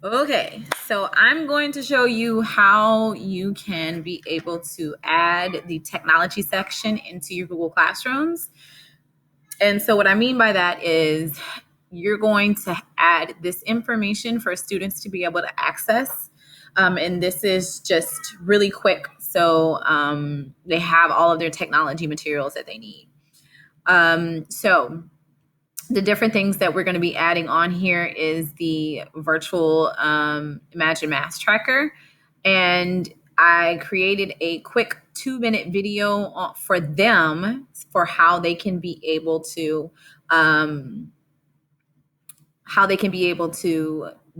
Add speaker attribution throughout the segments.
Speaker 1: Okay, so I'm going to show you how you can be able to add the technology section into your Google Classrooms. And so what I mean by that is you're going to add this information for students to be able to access. And this is just really quick. So they have all of their technology materials that they need. So the different things that we're going to be adding on here is the virtual Imagine Math Tracker. And I created a quick 2-minute video for them for how they can be able to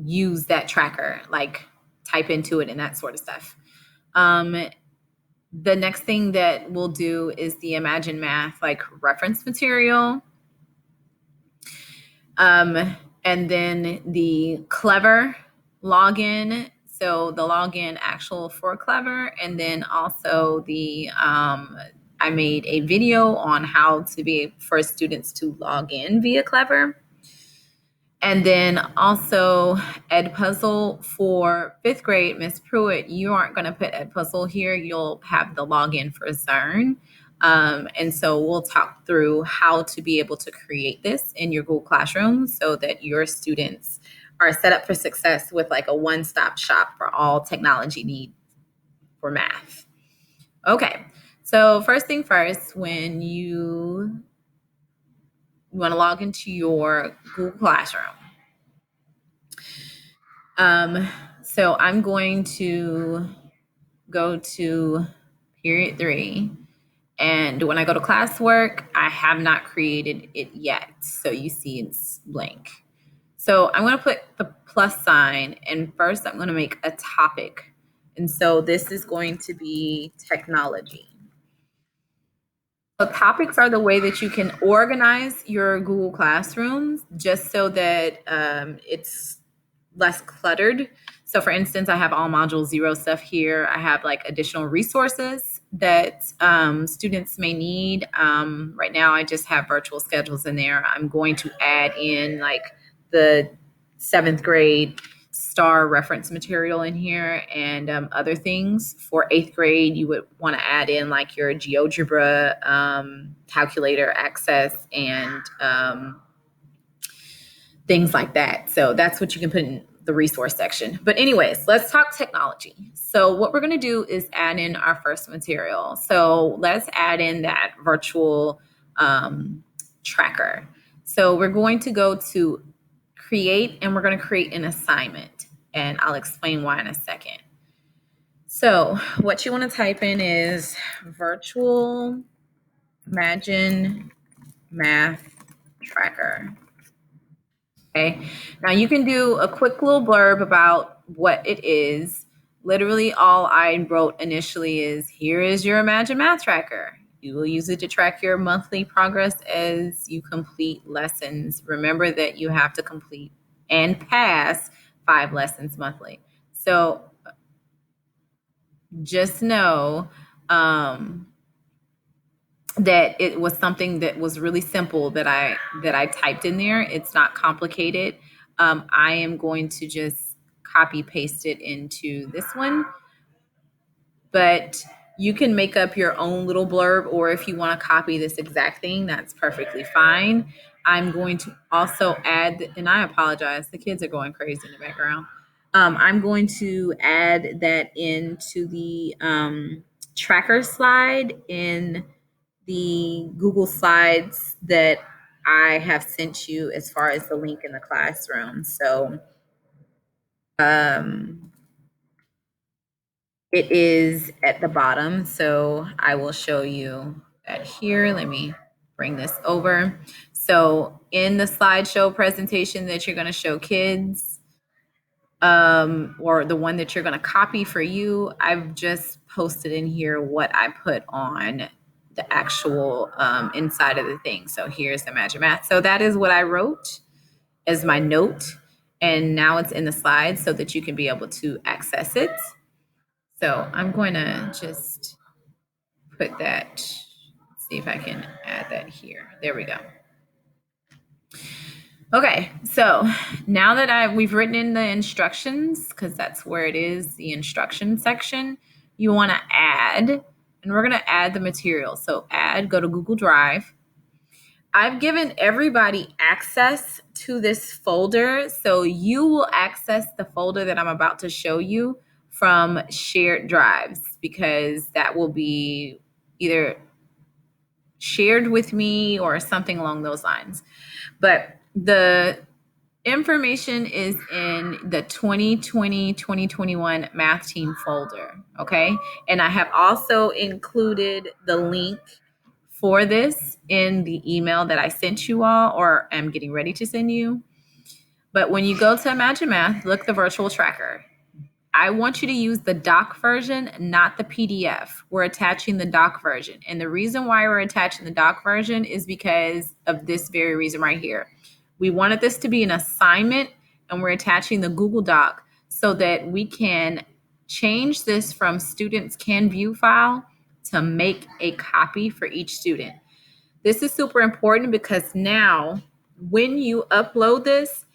Speaker 1: use that tracker, like type into it and that sort of stuff. The next thing that we'll do is the Imagine Math like reference material. And then the Clever login. So the login actual for Clever, and then also the I made a video on how to be for students to log in via Clever. And then also Edpuzzle for 5th grade. Miss Pruitt, you aren't going to put Edpuzzle here. You'll have the login for Zearn. And so we'll talk through how to be able to create this in your Google Classroom so that your students are set up for success with like a one-stop shop for all technology needs for math. Okay, so first thing first, when you want to log into your Google Classroom, so I'm going to go to period 3. And when I go to classwork, I have not created it yet. So you see it's blank. So I'm going to put the plus sign, and first I'm going to make a topic. And so this is going to be technology. So topics are the way that you can organize your Google Classrooms just so that it's less cluttered. So for instance, I have all module 0 stuff here. I have like additional resources that students may need. Right now, I just have virtual schedules in there. I'm going to add in like the 7th grade STAR reference material in here and other things. For 8th grade, you would want to add in like your GeoGebra calculator access and things like that. So that's what you can put in the resource section. But anyways, let's talk technology. So what we're going to do is add in our first material. So let's add in that virtual tracker. So we're going to go to create, and we're going to create an assignment, and I'll explain why in a second. So what you want to type in is virtual Imagine Math Tracker. Okay. Now you can do a quick little blurb about what it is. Literally all I wrote initially is, here is your Imagine Math Tracker. You will use it to track your monthly progress as you complete lessons. Remember that you have to complete and pass 5 lessons monthly. So just know that it was something that was really simple that I typed in there. It's not complicated. I am going to just copy paste it into this one, but you can make up your own little blurb, or if you want to copy this exact thing, that's perfectly fine. I'm going to also add, and I apologize, the kids are going crazy in the background. I'm going to add that into the tracker slide in the Google Slides that I have sent you as far as the link in the classroom. So it is at the bottom. So I will show you that here. Let me bring this over. So in the slideshow presentation that you're going to show kids, or the one that you're going to copy for you, I've just posted in here what I put on the actual inside of the thing. So here's the Imagine Math. So that is what I wrote as my note. And now it's in the slides so that you can be able to access it. So I'm going to just put that, see if I can add that here. There we go. Okay, so now that we've written in the instructions, because that's where it is, the instruction section, you want to add, and we're going to add the material. So add, go to Google Drive. I've given everybody access to this folder, so you will access the folder that I'm about to show you from shared drives, because that will be either shared with me or something along those lines. But the information is in the 2020-2021 math team folder, okay? And I have also included the link for this in the email that I sent you all, or am getting ready to send you. But when you go to Imagine Math, look the virtual tracker. I want you to use the doc version, not the PDF. We're attaching the doc version. And the reason why we're attaching the doc version is because of this very reason right here. We wanted this to be an assignment, and we're attaching the Google Doc so that we can change this from students can view file to make a copy for each student. This is super important because now when you upload this,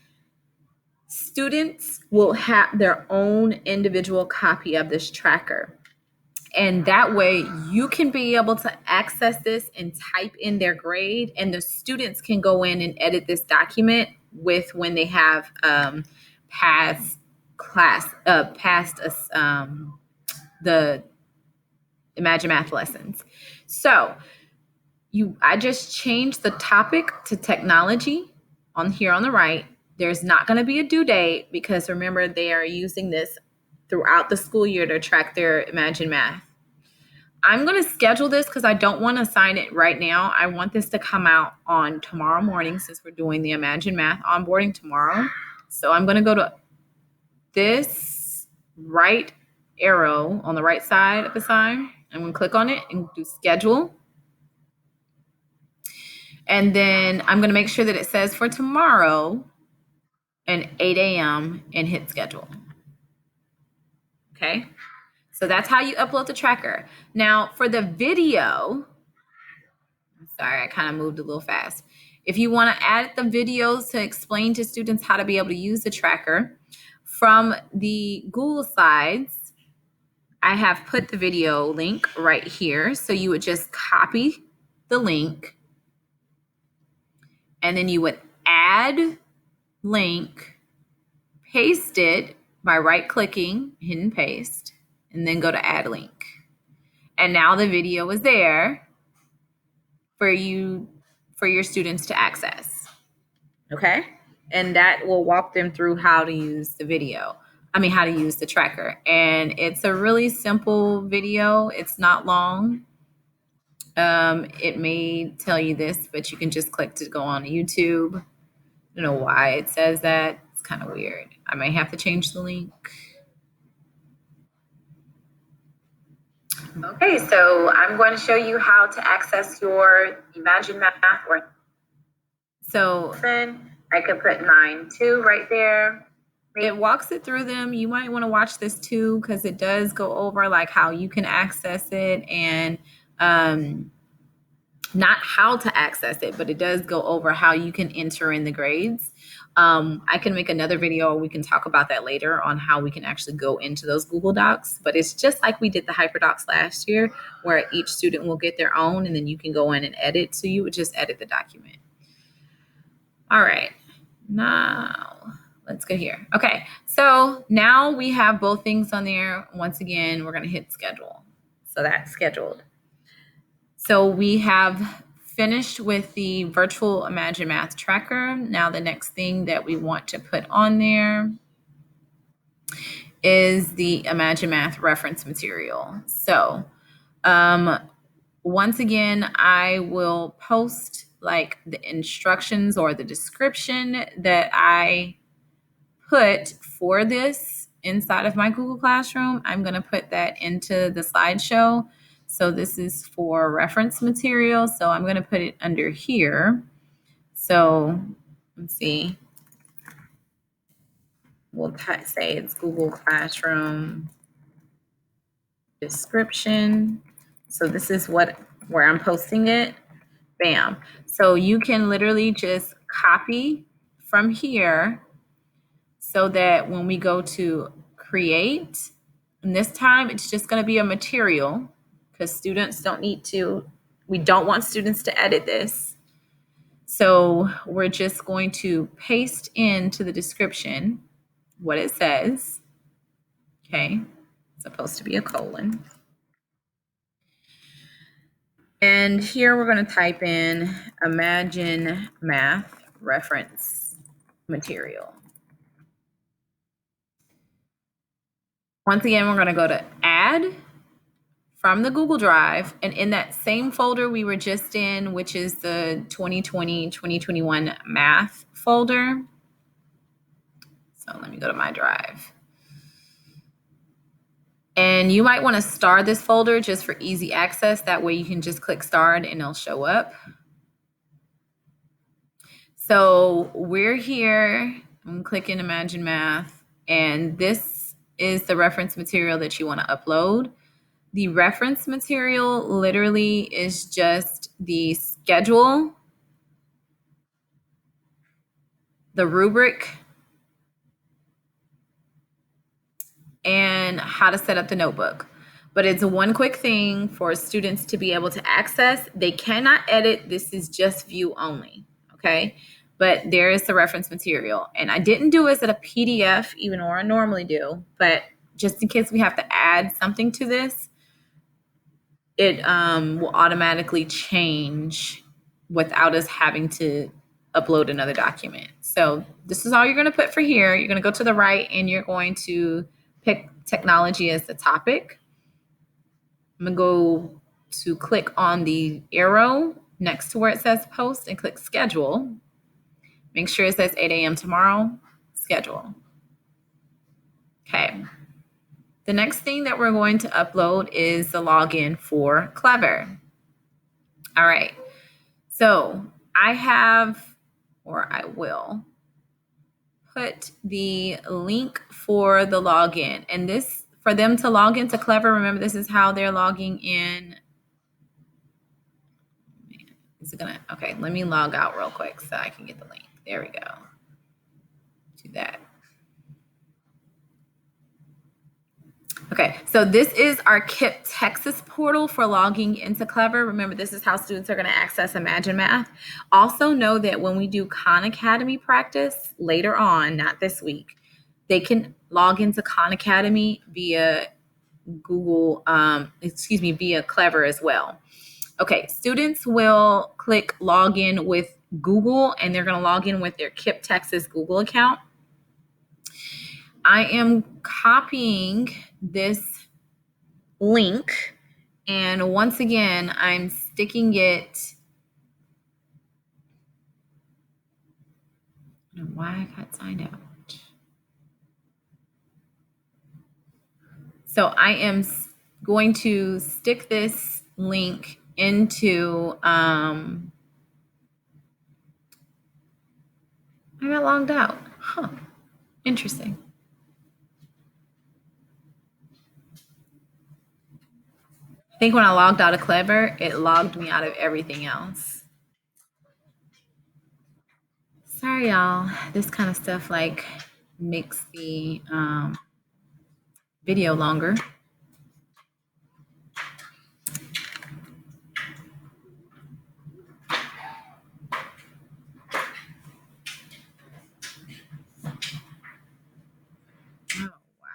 Speaker 1: students will have their own individual copy of this tracker. And that way you can be able to access this and type in their grade, and the students can go in and edit this document with when they have passed the Imagine Math lessons. So I just changed the topic to technology on here on the right. There's not going to be a due date because remember, they are using this throughout the school year to track their Imagine Math. I'm going to schedule this because I don't want to assign it right now. I want this to come out on tomorrow morning since we're doing the Imagine Math onboarding tomorrow. So I'm going to go to this right arrow on the right side of the sign. I'm going to click on it and do schedule. And then I'm going to make sure that it says for tomorrow at 8 a.m. and hit schedule. Okay. So that's how you upload the tracker. Now for the video, I'm sorry, I kind of moved a little fast. If you want to add the videos to explain to students how to be able to use the tracker from the Google Slides, I have put the video link right here. So you would just copy the link and then you would add link, paste it by right-clicking, hit and paste, and then go to add link. And now the video is there for your students to access. Okay? And that will walk them through how to use the video. How to use the tracker. And it's a really simple video. It's not long. It may tell you this, but you can just click to go on YouTube. I don't know why it says that. It's kind of weird. I may have to change the link. Okay, so I'm going to show you how to access your Imagine Math work. So then I could put 9-2 right there. It walks it through them. You might want to watch this too because it does go over like how you can access it and not how to access it, but it does go over how you can enter in the grades. I can make another video, we can talk about that later on how we can actually go into those Google Docs, but it's just like we did the HyperDocs last year where each student will get their own and then you can go in and edit. So you would just edit the document. All right, now let's go here. Okay, so now we have both things on there. Once again, we're gonna hit schedule. So that's scheduled. So we have finished with the virtual Imagine Math tracker. Now the next thing that we want to put on there is the Imagine Math reference material. So once again, I will post like the instructions or the description that I put for this inside of my Google Classroom. I'm going to put that into the slideshow. So this is for reference material. So I'm going to put it under here. So let's see. We'll say it's Google Classroom description. So this is where I'm posting it. Bam. So you can literally just copy from here so that when we go to create, and this time it's just going to be a material because students don't need to, we don't want students to edit this. So we're just going to paste into the description what it says. Okay, it's supposed to be a colon. And here we're going to type in Imagine Math reference material. Once again, we're going to go to Add from the Google Drive, and in that same folder we were just in, which is the 2020-2021 math folder. So let me go to my drive. And you might want to star this folder just for easy access. That way you can just click start and it'll show up. So we're here. I'm clicking Imagine Math, and this is the reference material that you want to upload. The reference material literally is just the schedule, the rubric, and how to set up the notebook. But it's one quick thing for students to be able to access. They cannot edit. This is just view only, okay? But there is the reference material. And I didn't do it as a PDF, even though I normally do. But just in case we have to add something to this, it will automatically change without us having to upload another document. So this is all you're going to put for here. You're going to go to the right and you're going to pick technology as the topic. I'm going to go to click on the arrow next to where it says post and click schedule. Make sure it says 8 a.m. tomorrow, schedule. Okay. The next thing that we're going to upload is the login for Clever. All right. So I have, or I will, put the link for the login. And this, for them to log into Clever, remember this is how they're logging in. Is it gonna, okay, let me log out real quick so I can get the link. There we go. Do that. Okay, so this is our KIPP Texas portal for logging into Clever. Remember, this is how students are going to access Imagine Math. Also know that when we do Khan Academy practice later on, not this week, they can log into Khan Academy via Google, via Clever as well. Okay, students will click login with Google, and they're going to log in with their KIPP Texas Google account. I am copying this link, and once again, I'm sticking it. I don't know why I got signed out. So I am going to stick this link into, I got logged out. Huh, interesting. I think when I logged out of Clever, it logged me out of everything else. Sorry, y'all. This kind of stuff like makes the video longer. Oh, wow.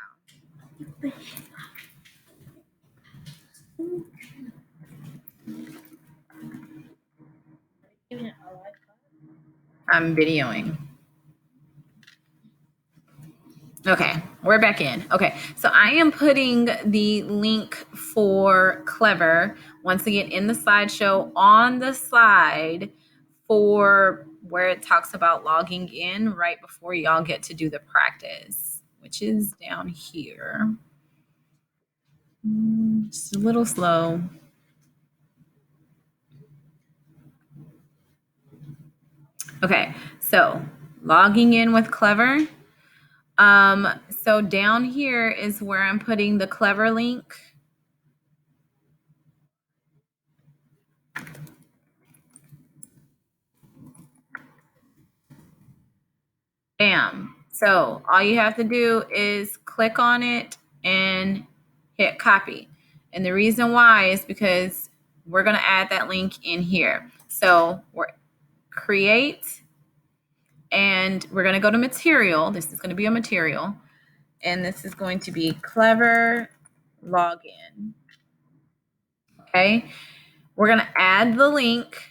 Speaker 1: I'm videoing. Okay, we're back in. Okay, so I am putting the link for Clever once again in the slideshow on the slide for where it talks about logging in right before y'all get to do the practice, which is down here. Just a little slow. Okay, so logging in with Clever. So down here is where I'm putting the Clever link. Bam. So all you have to do is click on it and hit copy. And the reason why is because we're going to add that link in here. So we're create, and we're going to go to material. This is going to be a material, and this is going to be Clever Login. Okay. We're going to add the link.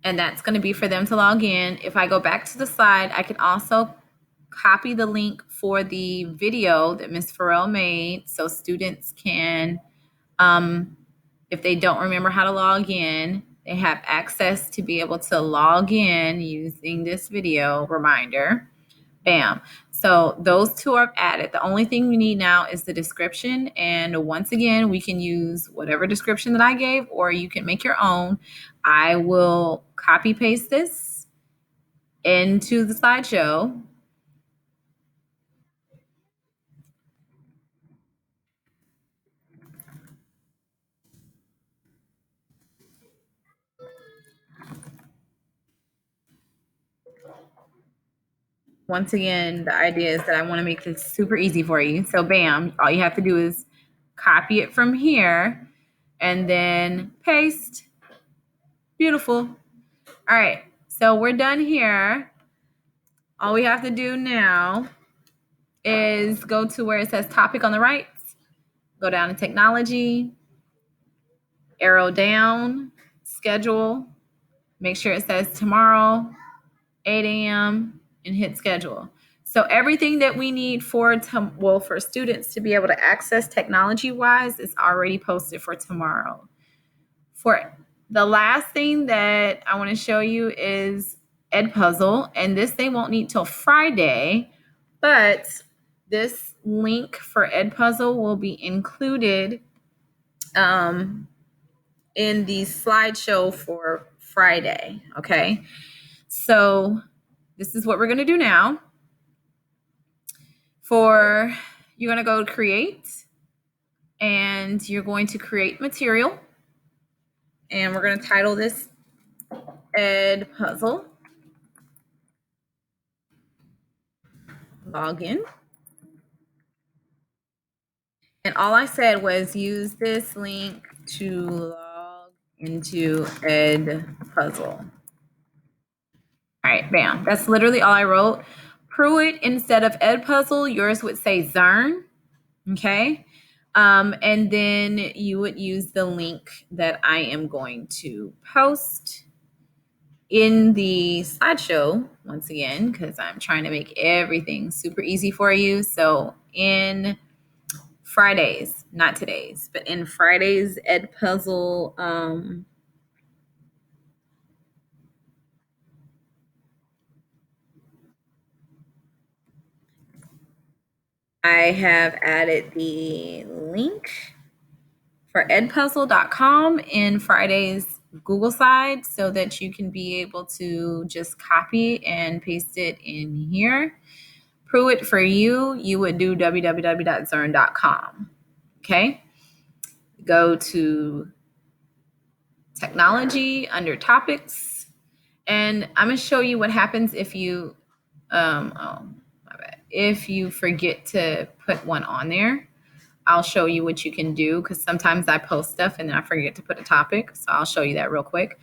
Speaker 1: And that's going to be for them to log in. If I go back to the slide, I can also copy the link for the video that Ms. Farrell made so students can, if they don't remember how to log in, they have access to be able to log in using this video reminder. Bam. So those two are added. The only thing we need now is the description. And once again, we can use whatever description that I gave, or you can make your own. I will copy paste this into the slideshow. Once again, the idea is that I want to make this super easy for you. So bam, all you have to do is copy it from here and then paste. Beautiful. All right, so we're done here. All we have to do now is go to where it says topic on the right, go down to technology, arrow down, schedule, make sure it says tomorrow, 8 a.m., and hit schedule. So everything that we need for students to be able to access technology-wise is already posted for tomorrow. For the last thing that I want to show you is Edpuzzle, and this they won't need till Friday, but this link for Edpuzzle will be included in the slideshow for Friday. Okay, so this is what we're going to do now. You're going to go to create, and you're going to create material, and we're going to title this Edpuzzle Login. And all I said was use this link to log into Edpuzzle. All right, bam. That's literally all I wrote. Pruitt instead of Edpuzzle, yours would say Zern. Okay. And then you would use the link that I am going to post in the slideshow once again, because I'm trying to make everything super easy for you. So in Fridays, not today's, but in Friday's Edpuzzle I have added the link for edpuzzle.com in Friday's Google side so that you can be able to just copy and paste it in here. Pruitt for you would do www.zern.com. Okay. Go to technology under topics, and I'm going to show you what happens if you, if you forget to put one on there. I'll show you what you can do because sometimes I post stuff and then I forget to put a topic. So I'll show you that real quick.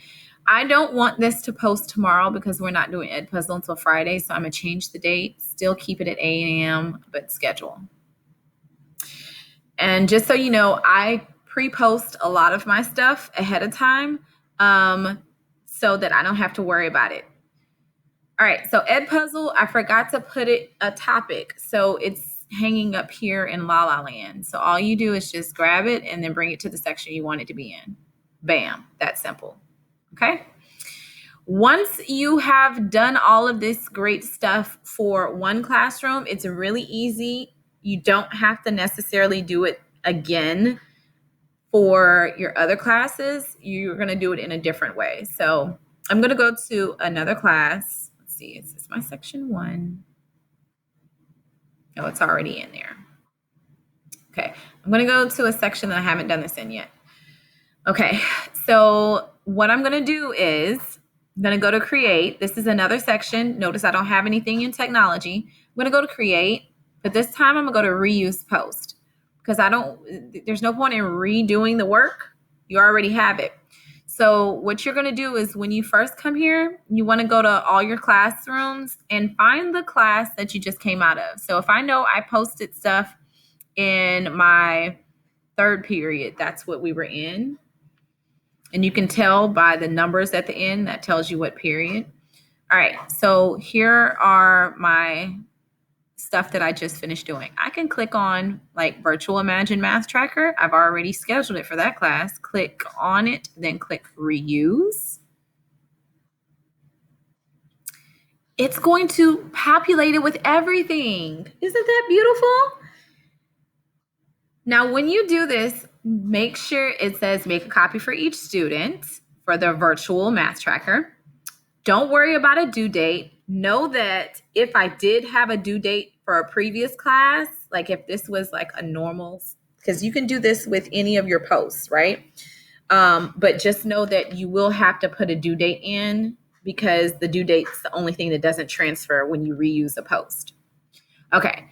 Speaker 1: I don't want this to post tomorrow because we're not doing Edpuzzle until Friday. So I'm going to change the date, still keep it at 8 a.m., but schedule. And just so you know, I pre-post a lot of my stuff ahead of time so that I don't have to worry about it. All right, so Edpuzzle, I forgot to put it a topic. So it's hanging up here in La La Land. So all you do is just grab it and then bring it to the section you want it to be in. Bam, that's simple. Okay. Once you have done all of this great stuff for one classroom, it's really easy. You don't have to necessarily do it again for your other classes. You're going to do it in a different way. So I'm going to go to another class. Let's see, is this my section 1? Oh, it's already in there. Okay, I'm going to go to a section that I haven't done this in yet. Okay, so what I'm going to do is I'm going to go to create. This is another section. Notice I don't have anything in technology. I'm going to go to create, but this time I'm going to go to reuse post because there's no point in redoing the work. You already have it. So what you're going to do is when you first come here, you want to go to all your classrooms and find the class that you just came out of. So if I know I posted stuff in my third period, that's what we were in. And you can tell by the numbers at the end, that tells you what period. All right, so here are my stuff that I just finished doing. I can click on like Virtual Imagine Math Tracker. I've already scheduled it for that class. Click on it, then click Reuse. It's going to populate it with everything. Isn't that beautiful? Now, when you do this, make sure it says make a copy for each student for the virtual math tracker. Don't worry about a due date. Know that if I did have a due date for a previous class, like if this was like a normal, because you can do this with any of your posts, right? But just know that you will have to put a due date in because the due date's the only thing that doesn't transfer when you reuse a post. Okay.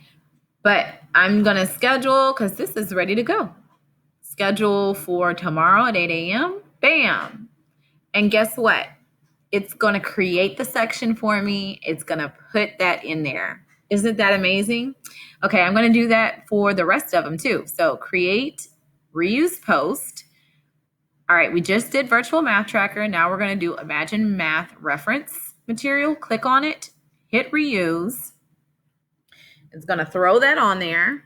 Speaker 1: But I'm going to schedule because this is ready to go. Schedule for tomorrow at 8 a.m. Bam. And guess what? It's going to create the section for me. It's going to put that in there. Isn't that amazing? Okay, I'm going to do that for the rest of them too. So create, reuse post. All right, we just did virtual math tracker. Now we're going to do Imagine Math reference material. Click on it, hit reuse. It's going to throw that on there.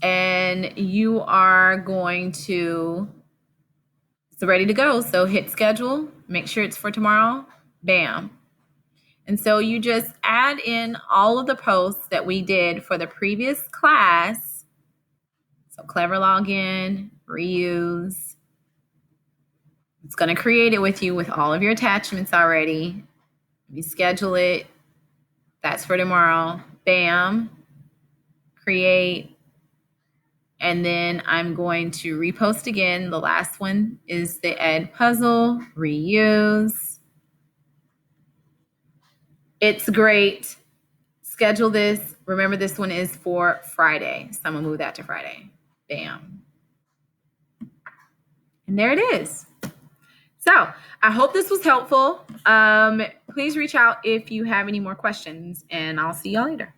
Speaker 1: And you are going to, it's ready to go. So hit schedule, make sure it's for tomorrow. Bam. And so you just add in all of the posts that we did for the previous class. So Clever Login, reuse. It's going to create it with you with all of your attachments already. You schedule it. That's for tomorrow. Bam. Create. And then I'm going to repost again. The last one is the Ed Puzzle, reuse. It's great. Schedule this. Remember, this one is for Friday. So I'm going to move that to Friday. Bam. And there it is. So I hope this was helpful. Please reach out if you have any more questions, and I'll see y'all later.